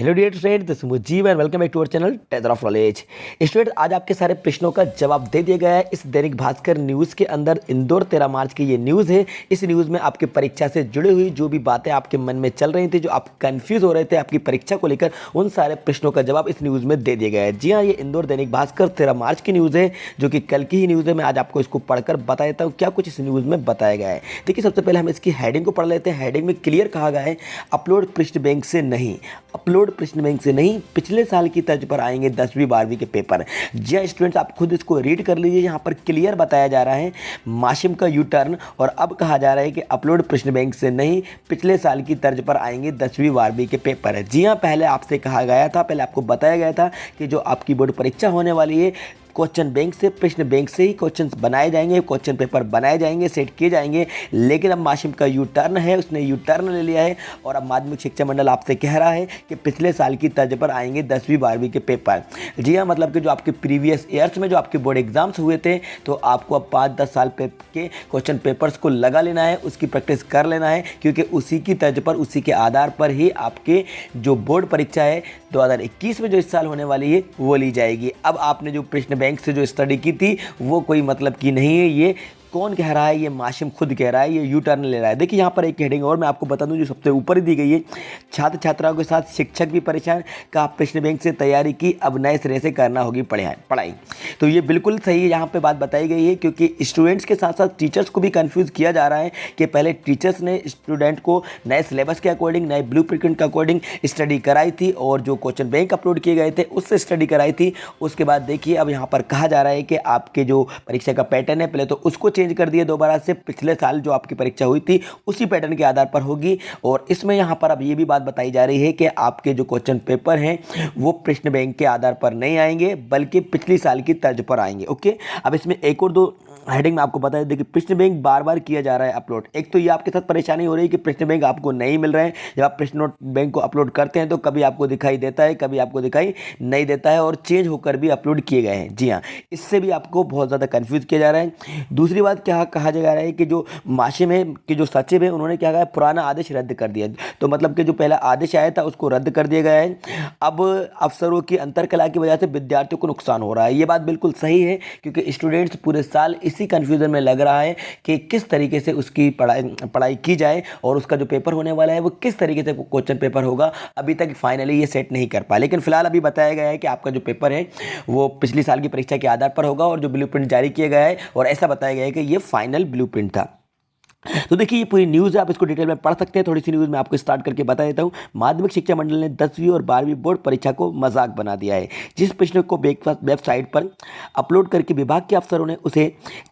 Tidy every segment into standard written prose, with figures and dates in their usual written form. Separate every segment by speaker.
Speaker 1: Hello dear student, this is Mujeeb and welcome back to our channel treasure of knowledge. Student, आज आपके सारे प्रश्नों का जवाब दे दिया गया है इस दैनिक भास्कर न्यूज़ के अंदर। इंदौर 13 मार्च की ये न्यूज़ है। इस न्यूज़ में आपकी परीक्षा से जुड़ी हुई जो भी बातें आपके मन में चल रही थी, जो आप कंफ्यूज हो रहे थे आपकी परीक्षा को लेकर, उन सारे प्रश्नों का जवाब इस न्यूज़ में दे दिया गया है। जी हाँ, ये इंदौर दैनिक भास्कर 13 मार्च की न्यूज़ है, जो कि कल की ही न्यूज़ है। मैं आज आपको इसको पढ़कर बता देता हूँ क्या कुछ इस न्यूज़ में बताया गया है। देखिए, सबसे पहले हम इसकी हेडिंग को पढ़ लेते हैं। हेडिंग में क्लियर कहा गया है, अपलोड पृष्ठ बैंक से नहीं, अपलोड पृष्ठ बैंक से नहीं, पिछले साल की तर्ज पर आएंगे 10वीं 12वीं के पेपर। जी हाँ स्टूडेंट्स, आप खुद इसको रीड कर लीजिए। यहाँ पर क्लियर बताया जा रहा है माशिम का यू टर्न, और अब कहा जा रहा है कि अपलोड प्रश्न बैंक से नहीं, पिछले साल की तर्ज पर आएंगे 10वीं 12वीं के पेपर। जी हाँ, पहले आपसे कहा गया था, पहले आपको बताया गया था कि जो आपकी बोर्ड परीक्षा होने वाली है, क्वेश्चन बैंक से, प्रश्न बैंक से ही क्वेश्चन बनाए जाएंगे, क्वेश्चन पेपर बनाए जाएंगे, सेट किए जाएंगे। लेकिन अब माशिम का यू टर्न है, उसने यू टर्न ले लिया है, और अब माध्यमिक शिक्षा मंडल आपसे कह रहा है कि पिछले साल की तर्ज पर आएंगे 10वीं 12वीं के पेपर। जी हाँ, मतलब कि जो आपके प्रीवियस ईयर्स में जो आपके बोर्ड एग्जाम्स हुए थे, तो आपको अब 5-10 साल के क्वेश्चन पेपर्स को लगा लेना है, उसकी प्रैक्टिस कर लेना है, क्योंकि उसी की तर्ज पर, उसी के आधार पर ही आपके जो बोर्ड परीक्षा है 2021 में जो इस साल होने वाली है वो ली जाएगी। अब आपने जो प्रश्न बैंक से जो स्टडी की थी वो कोई मतलब की नहीं है। ये कौन कह रहा है? ये माशिम खुद कह रहा है, ये यू टर्न ले रहा है। देखिए, यहाँ पर एक हेडिंग और मैं आपको बता दूं जो सबसे ऊपर ही दी गई है, छात्र छात्राओं के साथ शिक्षक भी परेशान, का प्रश्न बैंक से तैयारी की, अब नए सिरे से करना होगी पढ़ाई। तो ये बिल्कुल सही यहाँ पे बात बताई गई है, क्योंकि स्टूडेंट्स के साथ साथ टीचर्स को भी कन्फ्यूज़ किया जा रहा है कि पहले टीचर्स ने स्टूडेंट को नए सिलेबस के अकॉर्डिंग, नए ब्लू प्रिंट के अकॉर्डिंग स्टडी कराई थी, और जो क्वेश्चन बैंक अपलोड किए गए थे उससे स्टडी कराई थी। उसके बाद देखिए, अब यहाँ पर कहा जा रहा है कि आपके जो परीक्षा का पैटर्न है, पहले तो उसको चेंज कर दिया दोबारा से, पिछले साल जो आपकी परीक्षा हुई थी उसी पैटर्न के आधार पर होगी। और इसमें यहाँ पर अब ये भी बात बताई जा रही है कि आपके जो क्वेश्चन पेपर हैं वो प्रश्न बैंक के आधार पर नहीं आएंगे, बल्कि पिछली साल की तर्ज पर आएंगे। ओके, अब इसमें एक और दो हेडिंग में आपको बता दें। देखिए, प्रश्न बैंक बार बार किया जा रहा है अपलोड। एक तो ये आपके साथ परेशानी हो रही है कि प्रश्न बैंक आपको नहीं मिल रहे हैं। जब आप प्रश्न बैंक को अपलोड करते हैं तो कभी आपको दिखाई देता है, कभी आपको दिखाई नहीं देता है, और चेंज होकर भी अपलोड किए गए हैं। जी हाँ, इससे भी आपको बहुत ज़्यादा कन्फ्यूज़ किया जा रहा है। दूसरी बात क्या कहा जा रहा है कि जो माशिम है, कि जो सचिव है, उन्होंने क्या कहा, पुराना आदेश रद्द कर दिया। तो मतलब कि जो पहला आदेश आया था उसको रद्द कर दिया गया है। अब अफसरों की अंतरकला की वजह से विद्यार्थियों को नुकसान हो रहा है। ये बात बिल्कुल सही है, क्योंकि स्टूडेंट्स पूरे साल इसी कन्फ्यूजन में लग रहा है कि किस तरीके से उसकी पढ़ाई की जाए, और उसका जो पेपर होने वाला है वो किस तरीके से क्वेश्चन पेपर होगा। अभी तक फाइनली ये सेट नहीं कर पाया, लेकिन फिलहाल अभी बताया गया है कि आपका जो पेपर है वो पिछली साल की परीक्षा के आधार पर होगा, और जो ब्लूप्रिंट जारी किया गया है, और ऐसा बताया गया है कि ये फाइनल ब्लूप्रिंट था। तो देखिए, ये पूरी न्यूज़ है, आप इसको डिटेल में पढ़ सकते हैं। थोड़ी सी न्यूज़ मैं आपको स्टार्ट करके बता देता हूँ। माध्यमिक शिक्षा मंडल ने 10वीं और 12वीं बोर्ड परीक्षा को मजाक बना दिया है। जिस प्रश्न को वेबसाइट पर अपलोड करके विभाग के अफसरों ने उसे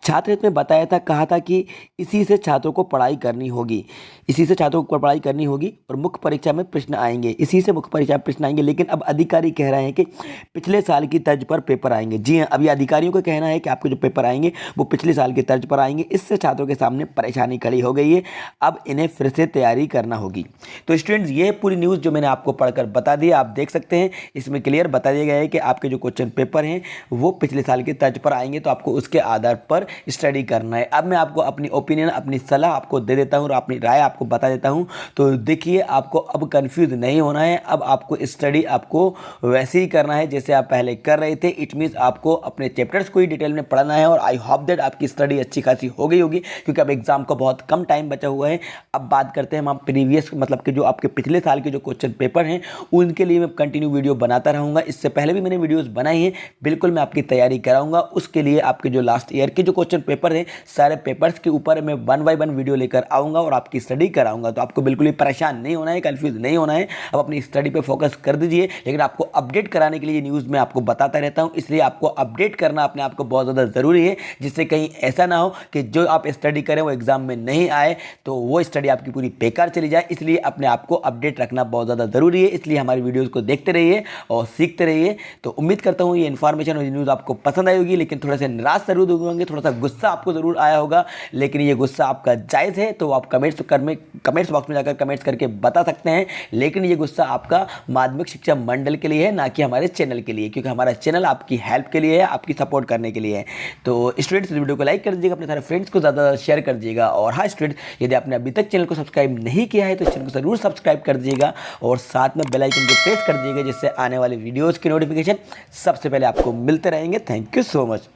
Speaker 1: छात्रहित में बताया था, कहा था कि इसी से छात्रों को पढ़ाई करनी होगी, इसी से छात्रों को पढ़ाई करनी होगी, और मुख्य परीक्षा में प्रश्न आएंगे, इसी से मुख्य परीक्षा में प्रश्न आएंगे। लेकिन अब अधिकारी कह रहे हैं कि पिछले साल की तर्ज पर पेपर आएंगे। जी हाँ, अभी अधिकारियों का कहना है कि आपके जो पेपर आएंगे वो पिछले साल की तर्ज पर आएंगे। इससे छात्रों के सामने परेशानी खड़ी हो गई है, अब इन्हें फिर से तैयारी करना होगी। तो स्टूडेंट्स, ये पूरी न्यूज़ जो मैंने आपको पढ़कर बता दी, आप देख सकते हैं, इसमें क्लियर बता दिया गया है कि आपके जो क्वेश्चन पेपर हैं वो पिछले साल की तर्ज पर आएंगे, तो आपको उसके आधार पर स्टडी करना है। अब मैं आपको अपनी ओपिनियन, अपनी सलाह आपको दे देता हूँ, और अपनी राय आपको बता देता हूँ। तो देखिए, आपको अब कंफ्यूज नहीं होना है। अब आपको स्टडी आपको वैसे ही करना है जैसे आप पहले कर रहे थे। इट मीन्स आपको अपने चैप्टर्स को ही डिटेल में पढ़ना है, और आई होप दैट आपकी स्टडी अच्छी खासी हो गई होगी, क्योंकि अब एग्जाम का बहुत कम टाइम बचा हुआ है। अब बात करते हैं हम प्रीवियस, मतलब कि जो आपके पिछले साल के जो क्वेश्चन पेपर हैं उनके लिए मैं कंटिन्यू वीडियो बनाता रहूँगा। इससे पहले भी मैंने वीडियोस बनाई हैं, बिल्कुल मैं आपकी तैयारी कराऊंगा। उसके लिए आपके जो लास्ट ईयर के जो क्वेश्चन पेपर हैं, सारे पेपर्स के ऊपर मैं 1 बाय 1 वीडियो लेकर आऊँगा और आपकी स्टडी कराऊँगा। तो आपको बिल्कुल भी परेशान नहीं होना है, कन्फ्यूज नहीं होना है। अब अपनी स्टडी पर फोकस कर दीजिए। लेकिन आपको अपडेट कराने के लिए न्यूज़ में आपको बताता रहता हूँ, इसलिए आपको अपडेट करना अपने आप को बहुत ज़्यादा ज़रूरी है, जिससे कहीं ऐसा ना हो कि जो आप स्टडी करें वो एग्जाम में नहीं आए, तो वो स्टडी आपकी पूरी बेकार चली जाए। इसलिए अपने आप को अपडेट रखना बहुत ज़्यादा ज़रूरी है। इसलिए हमारी वीडियोस को देखते रहिए और सीखते रहिए। तो उम्मीद करता हूँ ये इन्फॉर्मेशन और न्यूज़ आपको पसंद आई होगी, लेकिन थोड़ा सा निराश जरूर होंगे, थोड़ा सा गुस्सा आपको ज़रूर आया होगा, लेकिन ये गुस्सा आपका जायज़ है। तो आप कमेंट्स बॉक्स में जाकर कमेंट्स करके बता सकते हैं। लेकिन ये गुस्सा आपका माध्यमिक शिक्षा मंडल के लिए है, ना कि हमारे चैनल के लिए, क्योंकि हमारा चैनल आपकी हेल्प के लिए है, आपकी सपोर्ट करने के लिए है। तो स्टूडेंट्स, वीडियो को लाइक कर दीजिएगा, अपने सारे फ्रेंड्स को ज़्यादा शेयर कर दीजिएगा, और और हाँ स्टूडेंट, यदि आपने अभी तक चैनल को सब्सक्राइब नहीं किया है तो चैनल को जरूर सब्सक्राइब कर दीजिएगा और साथ में बेल आइकन को प्रेस कर दीजिएगा, जिससे आने वाले वीडियोज़ की नोटिफिकेशन सबसे पहले आपको मिलते रहेंगे। Thank you so much.